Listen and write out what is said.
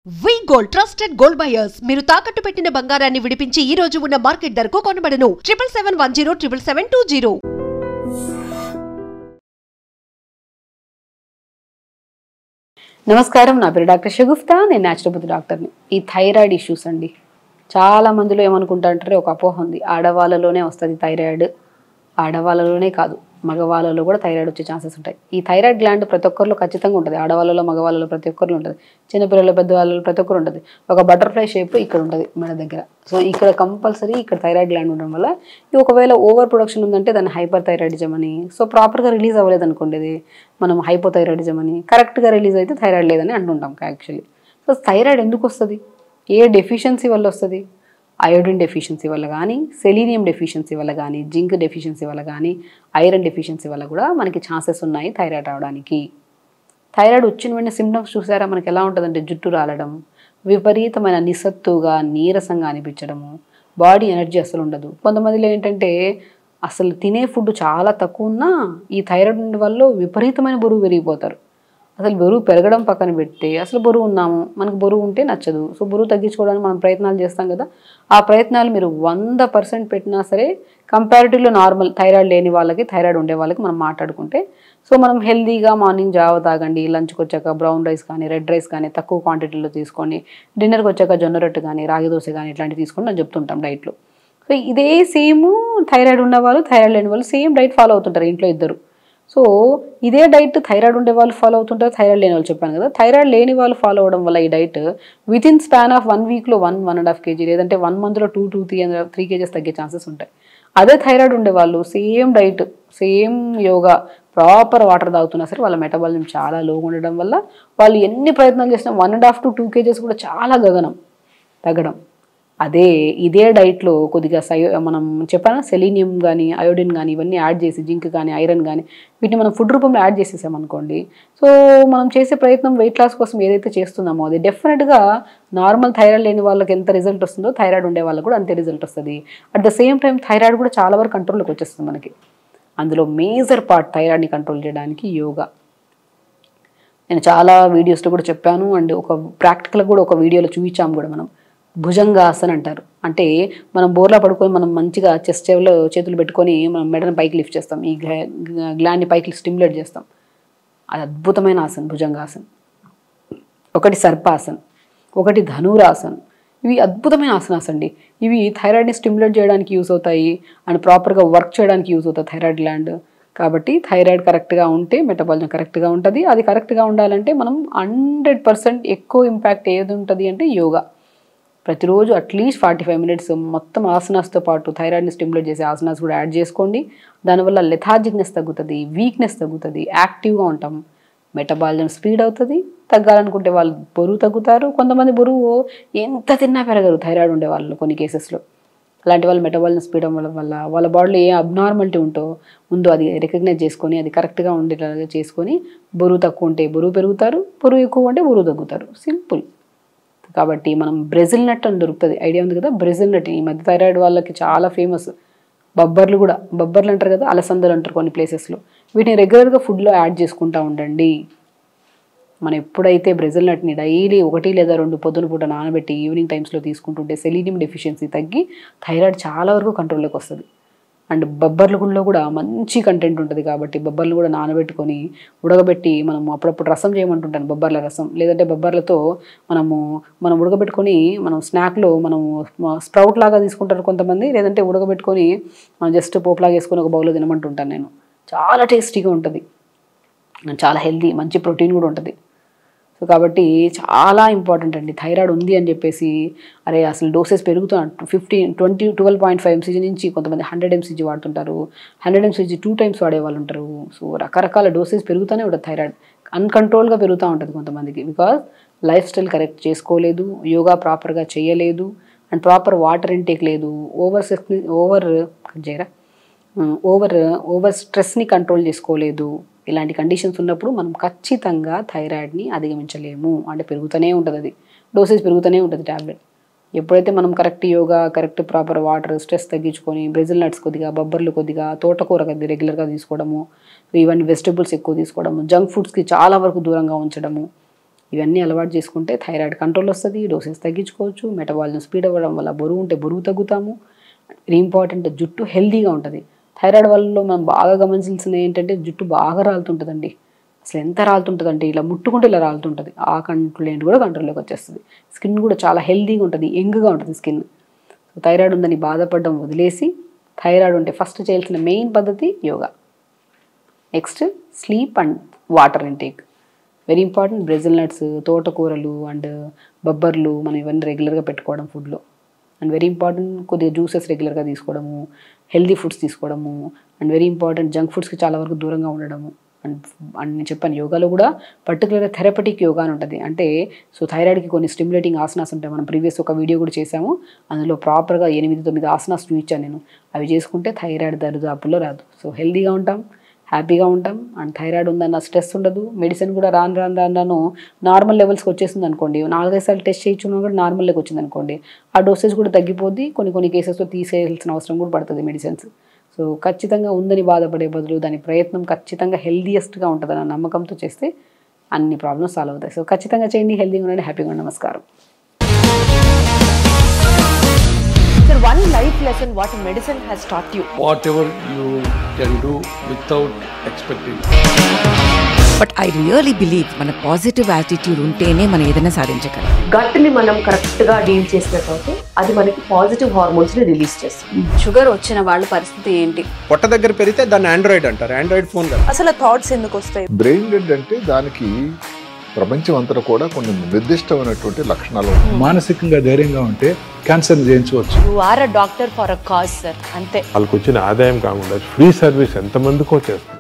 వి gold trusted gold buyers మీరు తాకట్టు పెట్టిన బంగారాన్ని విడిపించి ఈ రోజు ఉన్న మార్కెట్ ధరకు కొనబడను 7771077720. నమస్కారం, నా పేరు డాక్టర్ షగుఫ్తా. నేను న్యాచురోపతి డాక్టర్ని. ఈ థైరాయిడ్ ఇష్యూస్ అండి, చాలా మందిలో ఏమనుకుంటారంటే ఒక అపోహ ఉంది, ఆడవాళ్ళలోనే వస్తుంది థైరాయిడ్. ఆడవాళ్ళలోనే కాదు, మగవాళ్ళలో కూడా థైరాయిడ్ వచ్చే ఛాన్సెస్ ఉంటాయి. ఈ థైరాయిడ్ గ్లాండ్ ప్రతి ఒక్కరిలో ఖచ్చితంగా ఉంటుంది. ఆడవాళ్ళలో మగవాళ్ళలో ప్రతి ఒక్కరిలో ఉంటుంది. చిన్నపిల్లలు పెద్దవాళ్ళలో ప్రతి ఒక్కరు ఉంటుంది. ఒక బటర్ఫ్లై షేప్ ఇక్కడ ఉంటుంది మెడ దగ్గర. సో ఇక్కడ కంపల్సరీ ఇక్కడ థైరాయిడ్ గ్లాండ్ ఉండడం వల్ల ఇది ఒకవేళ ఓవర్ ప్రొడక్షన్ ఉందంటే దాన్ని హైపర్ థైరాయిడిజం అని, సో ప్రాపర్గా రిలీజ్ అవ్వలేదు అనుకోండి ఇది మనం హైపోథైరాయిడిజం అని, కరెక్ట్గా రిలీజ్ అయితే థైరాయిడ్ లేదని అంటుంటాం యాక్చువల్లీ. సో థైరాయిడ్ ఎందుకు వస్తుంది? ఏ డెఫిషియన్సీ వల్ల వస్తుంది? అయోడిన్ డెఫిషియన్సీ వల్ల కానీ, సెలీనియం డెఫిషియన్సీ వల్ల కానీ, జింక్ డెఫిషియన్సీ వల్ల కానీ, ఐరన్ డెఫిషియన్సీ వల్ల కూడా మనకి ఛాన్సెస్ ఉన్నాయి థైరాయిడ్ రావడానికి. థైరాయిడ్ వచ్చిన వెంటనే సిమ్టమ్స్ చూసారా మనకి ఎలా ఉంటుందంటే జుట్టు రాలడం, విపరీతమైన నిస్సత్తుగా నీరసంగా అనిపించడము, బాడీ ఎనర్జీ అసలు ఉండదు. కొంతమందిలో ఏంటంటే అసలు తినే ఫుడ్ చాలా తక్కువ ఉన్నా ఈ థైరాయిడ్ వల్ల విపరీతమైన బరువు పెరిగిపోతారు. అసలు బరువు పెరగడం పక్కన పెట్టి అసలు బరువు ఉన్నాము, మనకు బరువు ఉంటే నచ్చదు. సో బరువు తగ్గించుకోవడానికి మనం ప్రయత్నాలు చేస్తాం కదా, ఆ ప్రయత్నాలు మీరు 100% పెట్టినా సరే కంపారిటివ్లో నార్మల్ థైరాయిడ్ లేని వాళ్ళకి, థైరాయిడ్ ఉండే వాళ్ళకి మనం మాట్లాడుకుంటే, సో మనం హెల్దీగా మార్నింగ్ జావ తాగండి, లంచ్కి వచ్చాక బ్రౌన్ రైస్ కానీ రెడ్ రైస్ కానీ తక్కువ క్వాంటిటీలో తీసుకోండి, డిన్నర్కి వచ్చాక జొన్న రొట్టె కానీ రాగి దోశ కానీ ఇట్లాంటివి తీసుకోండి అని చెప్తుంటాం డైట్లో. సో ఇదే సేమ్ థైరాయిడ్ ఉన్నవాళ్ళు థైరాయిడ్ లేని వాళ్ళు సేమ్ డైట్ ఫాలో అవుతుంటారు ఇంట్లో ఇద్దరు. సో ఇదే డైట్ థైరాయిడ్ ఉండే వాళ్ళు ఫాలో అవుతుంటారు, థైరాయిడ్ లేని వాళ్ళు చెప్పాను కదా. థైరాయిడ్ లేని వాళ్ళు ఫాలో అవడం వల్ల ఈ డైట్ వితిన్ స్పాన్ ఆఫ్ 1 వీక్లో 1.5 kg లేదంటే 1 మంత్లో 2-3 kgs తగ్గే ఛాన్సెస్ ఉంటాయి. అదే థైరాయిడ్ ఉండే వాళ్ళు same diet, same yoga, proper water తాగుతున్నా సరే వాళ్ళ మెటబాలిజం చాలా లోగా ఉండడం వల్ల వాళ్ళు ఎన్ని ప్రయత్నాలు చేసినా 1.5-2 kgs కూడా చాలా తగ్గడం. అదే ఇదే డైట్లో కొద్దిగా మనం చెప్పానా సెలీనియం కానీ అయోడిన్ కానీ ఇవన్నీ యాడ్ చేసి, జింక్ కానీ ఐరన్ కానీ వీటిని మనం ఫుడ్ రూపంలో యాడ్ చేసేసామనుకోండి, సో మనం చేసే ప్రయత్నం వెయిట్ లాస్ కోసం ఏదైతే చేస్తున్నామో అది డెఫినెట్గా నార్మల్ థైరాయిడ్ లేని వాళ్ళకి ఎంత రిజల్ట్ వస్తుందో థైరాయిడ్ ఉండే వాళ్ళకి కూడా అంతే రిజల్ట్ వస్తుంది. At the same time thyroid కూడా చాలా వరకు కంట్రోల్లోకి వచ్చేస్తుంది మనకి. అందులో మేజర్ పార్ట్ థైరాయిడ్ని కంట్రోల్ చేయడానికి యోగా. నేను చాలా వీడియోస్లో కూడా చెప్పాను అండ్ ఒక ప్రాక్టికల్గా కూడా ఒక వీడియోలో చూపించాము కూడా. మనం భుజంగాసన్ అంటారు, అంటే మనం బోర్లా పడుకొని మనం మంచిగా చెస్ట్ లెవెల్లో చేతులు పెట్టుకొని మనం మెడని పైకి లిఫ్ట్ చేస్తాం, ఈ గ్లాండ్ని పైకి స్టిమ్యులేట్ చేస్తాం. అది అద్భుతమైన ఆసన్ భుజంగాసన్. ఒకటి సర్పాసన్, ఒకటి ధనురాసన్. ఇవి అద్భుతమైన ఆసనాస్ అండి. ఇవి థైరాయిడ్ని స్టిమ్యులేట్ చేయడానికి యూస్ అవుతాయి అండ్ ప్రాపర్గా వర్క్ చేయడానికి యూస్ అవుతాయి థైరాయిడ్ గ్లాండ్. కాబట్టి థైరాయిడ్ కరెక్ట్గా ఉంటే మెటబాలిజం కరెక్ట్గా ఉంటుంది. అది కరెక్ట్గా ఉండాలంటే మనం 100% ఎక్కువ ఇంపాక్ట్ ఏది ఉంటుంది అంటే యోగా. ప్రతిరోజు అట్లీస్ట్ 45 minutes మొత్తం ఆసనాస్తో పాటు థైరాయిడ్ని స్టిమ్యులేట్ చేసే ఆసనాస్ కూడా యాడ్ చేసుకోండి. దానివల్ల లెథార్జిక్నెస్ తగ్గుతుంది, వీక్నెస్ తగ్గుతుంది, యాక్టివ్గా ఉంటాం, మెటబాలిజం స్పీడ్ అవుతుంది. తగ్గాలనుకుంటే వాళ్ళు బరువు తగ్గుతారు. కొంతమంది బరువు ఎంత తిన్నా పెరగరు థైరాయిడ్ ఉండే వాళ్ళు కొన్ని కేసెస్లో. అలాంటి వాళ్ళు మెటబాలిజం స్పీడ్ అవ్వడం వల్ల వాళ్ళ బాడీలో ఏ అబ్నార్మాలిటీ ఉందో అది రికగ్నైజ్ చేసుకొని అది కరెక్ట్గా ఉండేలాగా చేసుకొని బరువు తక్కువ ఉంటే బరువు పెరుగుతారు, బరువు ఎక్కువ ఉంటే బరువు తగ్గుతారు. సింపుల్. కాబట్టి మనం బ్రెజిల్ నట్ అని దొరుకుతుంది, ఐడియా ఉంది కదా బ్రెజిల్ నట్. ఈ మధ్య థైరాయిడ్ వాళ్ళకి చాలా ఫేమస్. బొబ్బర్లు కూడా, బొబ్బర్లు అంటారు కదా, అలసందలు అంటారు కొన్ని ప్లేసెస్లో. వీటిని రెగ్యులర్గా ఫుడ్లో యాడ్ చేసుకుంటూ ఉండండి. మనం ఎప్పుడైతే బ్రెజిల్ నట్ని డైలీ 1 లేదా 2 పొద్దున పూట నానబెట్టి ఈవినింగ్ టైమ్స్లో తీసుకుంటుంటే సెలీనియం డెఫిషియన్సీ తగ్గి థైరాయిడ్ చాలా వరకు కంట్రోల్లోకి వస్తుంది. అండ్ బొబ్బర్లలో కూడా మంచి కంటెంట్ ఉంటుంది కాబట్టి బొబ్బర్లు కూడా నానబెట్టుకొని ఉడకబెట్టి మనం అప్పుడప్పుడు రసం చేయమంటుంటాను, బొబ్బర్ల రసం. లేదంటే బొబ్బర్లతో మనం ఉడకబెట్టుకొని మనం స్నాక్లో మనం స్ప్రౌట్ లాగా తీసుకుంటారు కొంతమంది, లేదంటే ఉడకబెట్టుకొని జస్ట్ పోపులాగా వేసుకొని ఒక బౌల్లో తినమంటుంటాను నేను. చాలా టేస్టీగా ఉంటుంది, చాలా హెల్తీ, మంచి ప్రోటీన్ కూడా ఉంటుంది. సో కాబట్టి చాలా ఇంపార్టెంట్ అండి. థైరాయిడ్ ఉంది అని చెప్పేసి అరే అసలు డోసెస్ పెరుగుతున్నాయి, 12.5 mcg నుంచి కొంతమంది 100 mcg వాడుతుంటారు, 100 mcg 2 times వాడే వాళ్ళు ఉంటారు. సో రకరకాల డోసెస్ పెరుగుతూనే ఉంటుంది. థైరాయిడ్ అన్కంట్రోల్గా పెరుగుతూ ఉంటుంది కొంతమందికి, బికాజ్ లైఫ్ స్టైల్ కరెక్ట్ చేసుకోలేదు, యోగా ప్రాపర్గా చేయలేదు అండ్ ప్రాపర్ వాటర్ ఇంటేక్ లేదు, ఓవర్ స్ట్రెస్ని కంట్రోల్ చేసుకోలేదు. ఇలాంటి కండిషన్స్ ఉన్నప్పుడు మనం ఖచ్చితంగా థైరాయిడ్ని అధిగమించలేము. అంటే పెరుగుతూనే ఉంటుంది, అది డోసేజ్ పెరుగుతూనే ఉంటుంది ట్యాబ్లెట్. ఎప్పుడైతే మనం correct yoga, correct proper water, stress తగ్గించుకొని బ్రెజిల్ నట్స్ కొద్దిగా, బొబ్బర్లు కొద్దిగా, తోటకూర రెగ్యులర్గా తీసుకోవడము, ఇవన్నీ వెజిటబుల్స్ ఎక్కువ తీసుకోవడము, జంక్ ఫుడ్స్కి చాలా వరకు దూరంగా ఉంచడము, ఇవన్నీ అలవాటు చేసుకుంటే థైరాయిడ్ కంట్రోల్ వస్తుంది, డోసెస్ తగ్గించుకోవచ్చు, మెటబాలిజం స్పీడ్ అవ్వడం వల్ల బరువు ఉంటే బరువు తగ్గుతాము. వెరీ ఇంపార్టెంట్, జుట్టు హెల్తీగా ఉంటుంది. థైరాయిడ్ వల్ల మనం బాగా గమనించాల్సింది ఏంటంటే జుట్టు బాగా రాలుతుంటుందండి. అసలు ఎంత రాలుతుంటుందంటే ఇలా ముట్టుకుంటే ఇలా రాలుతుంటుంది. ఆ కంప్లైంట్ కూడా కంట్రోల్లోకి వచ్చేస్తుంది. స్కిన్ కూడా చాలా హెల్తీగా ఉంటుంది, యంగ్గా ఉంటుంది స్కిన్. థైరాయిడ్ ఉందని బాధపడడం వదిలేసి థైరాయిడ్ ఉంటే ఫస్ట్ చేయాల్సిన మెయిన్ పద్ధతి yoga. Next sleep and water intake very important. Brazil nuts, తోటకూరలు అండ్ బొబ్బర్లు మనం ఇవన్నీ రెగ్యులర్గా పెట్టుకోవడం ఫుడ్లో. అండ్ వెరీ ఇంపార్టెంట్ కొద్దిగా జ్యూసెస్ రెగ్యులర్గా తీసుకోవడము, హెల్దీ ఫుడ్స్ తీసుకోవడము. అండ్ వెరీ ఇంపార్టెంట్ జంక్ ఫుడ్స్కి చాలా వరకు దూరంగా ఉండడము. అండ్ నేను చెప్పాను యోగాలో కూడా పర్టికులర్గా థెరపటిక్ యోగా అని ఉంటుంది. అంటే థైరాయిడ్కి కొన్ని స్టిమ్యులేటింగ్ ఆసనాస్ ఉంటాయి. మనం ప్రీవియస్ ఒక వీడియో కూడా చేసాము. అందులో ప్రాపర్గా 8-9 ఆసనాస్ చూపించాను నేను. అవి చేసుకుంటే థైరాయిడ్ దరిదాపుల్లో రాదు. హెల్దీగా ఉంటాం, హ్యాపీగా ఉంటాం. అండ్ థైరాయిడ్ ఉందన్న స్ట్రెస్ ఉండదు. మెడిసిన్ కూడా రాను నార్మల్ లెవెల్స్కి వచ్చేసింది అనుకోండి, 4-5 సార్లు టెస్ట్ చేయించుకున్నా కూడా నార్మల్లోకి వచ్చింది అనుకోండి, ఆ డోసేజ్ కూడా తగ్గిపోద్ది. కొన్ని కేసెస్లో తీసేయాల్సిన అవసరం కూడా పడుతుంది మెడిసిన్స్. ఖచ్చితంగా ఉందని బాధపడే బదులు దాని ప్రయత్నం ఖచ్చితంగా హెల్దీయెస్ట్గా ఉంటుందని నమ్మకంతో చేస్తే అన్ని ప్రాబ్లమ్స్ సాల్వ్ అవుతాయి. ఖచ్చితంగా చేయండి, హెల్దీగా ఉండండి, హ్యాపీగా ఉండండి. నమస్కారం. Sir, one life lesson what medicine has taught you. Whatever you can do without expecting. But I really believe మన పాజిటివ్ యాటిట్యూడ్ ఉంటేనే మనం ఏదైనా సాధించగలం. గట్ని మనం కరెక్ట్గా డీల్ చేసినట్లయితే అది మనకి పాజిటివ్ హార్మోన్స్ని రిలీజ్ చేస్తుంది. షుగర్ వచ్చిన వాళ్ళ పరిస్థితి ఏంటి? పొట్ట దగ్గర పెరిగితే దాన్ని ఆండ్రాయిడ్ అంటారు, ఆండ్రాయిడ్ ఫోన్ కదా. అసలు థాట్స్ ఎందుకు వస్తాయి? బ్రెయిన్ డెడ్ అంటే దానికి ప్రపంచం అంతా కూడా కొన్ని నిర్దిష్టమైనటువంటి లక్షణాలు. మానసికంగా ధైర్యంగా ఉంటే క్యాన్సర్ జయించవచ్చు. You are a doctor for a cause sir, అంతే. వాళ్ళకి వచ్చిన ఆదాయం కాకుండా ఫ్రీ సర్వీస్ ఎంతమందికో చేస్తారు.